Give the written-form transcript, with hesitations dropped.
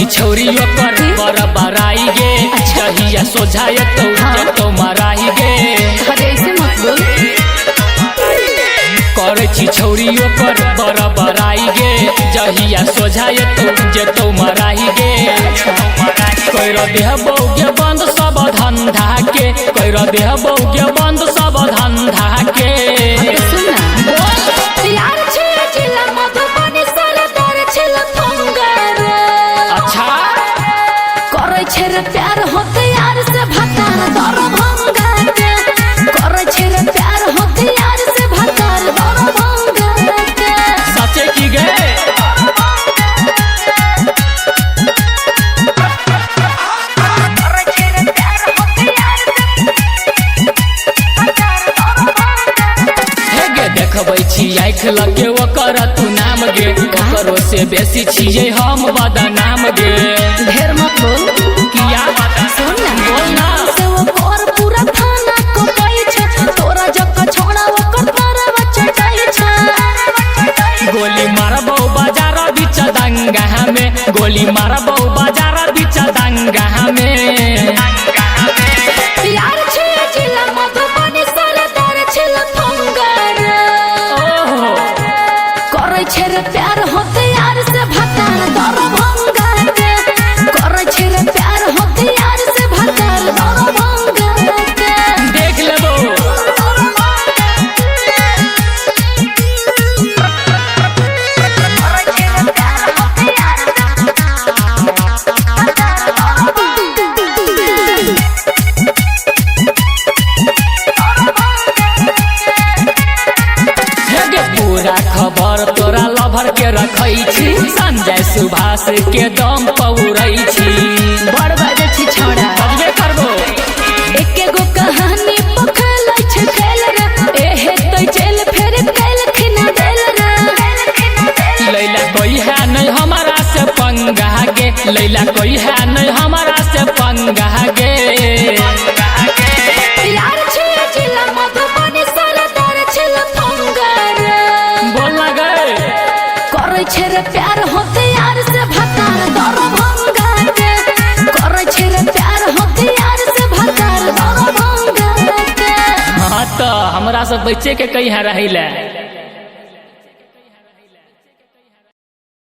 छी छौरी ओकर बराबराई गे जहिया सोझाय तो माराई गे ऐसे मत बोल। करे छी छौरी ओकर बराबराई गे जहिया सोझाय तो माराई गे कैर देहबो गे बंद सब धंधा के कैर देहबो गे बंद सब धंधा के प्यार होते यार से भतार दर भंगा के करे छे रे प्यार होते यार से भतार दर भंगा के सच्चे की गे करे छे रे प्यार होते यार से भतार दर भंगा हे गे देखबै छी आँख लगे ओकर तू नाम गे ककरो से बेसी छियै हम बदनाम गे ढेर मत बोल। किया सुन ना बोल ना से वो और पूरा थाना को पाई छ तोरा जक छोड़ा ओकर तरवा चटाई छ गोली मारबो बाजार बीच दंगा में गोली मारबो बाजार बीच दंगा में यार छे जिला मधुबनी सरदार छिल फंगर ओहो करे छे रे प्यार होते यार से भतार दर भंगा के करे छे रे प्यार होते यार से भतार दर भंगा के देख लेबो करे छे रे प्यार होते यार से हे गे पूरा खबर तोरा लभर के रखै छी संजय सुभाष के दम पौरै छी बड़ बाजे छी छोड़ा बजबे करबो एके गो कहानी पखल छै खेल रे एहे तै चल फेर कैल खिना देल रे लैला कोई है नहीं हमारा से पंगा गे लैला कोई है नहीं हमारा से पंगा गे यार छे जिला मधुबनी सरदार छिल फंगर बोल ना गे करे छे रे प्यार होते यार से भतार दर भंगा के करे छे रे प्यार होते यार से भतार दर भंगा के हाँ तो हमरा से बच्चे के कहीं है रही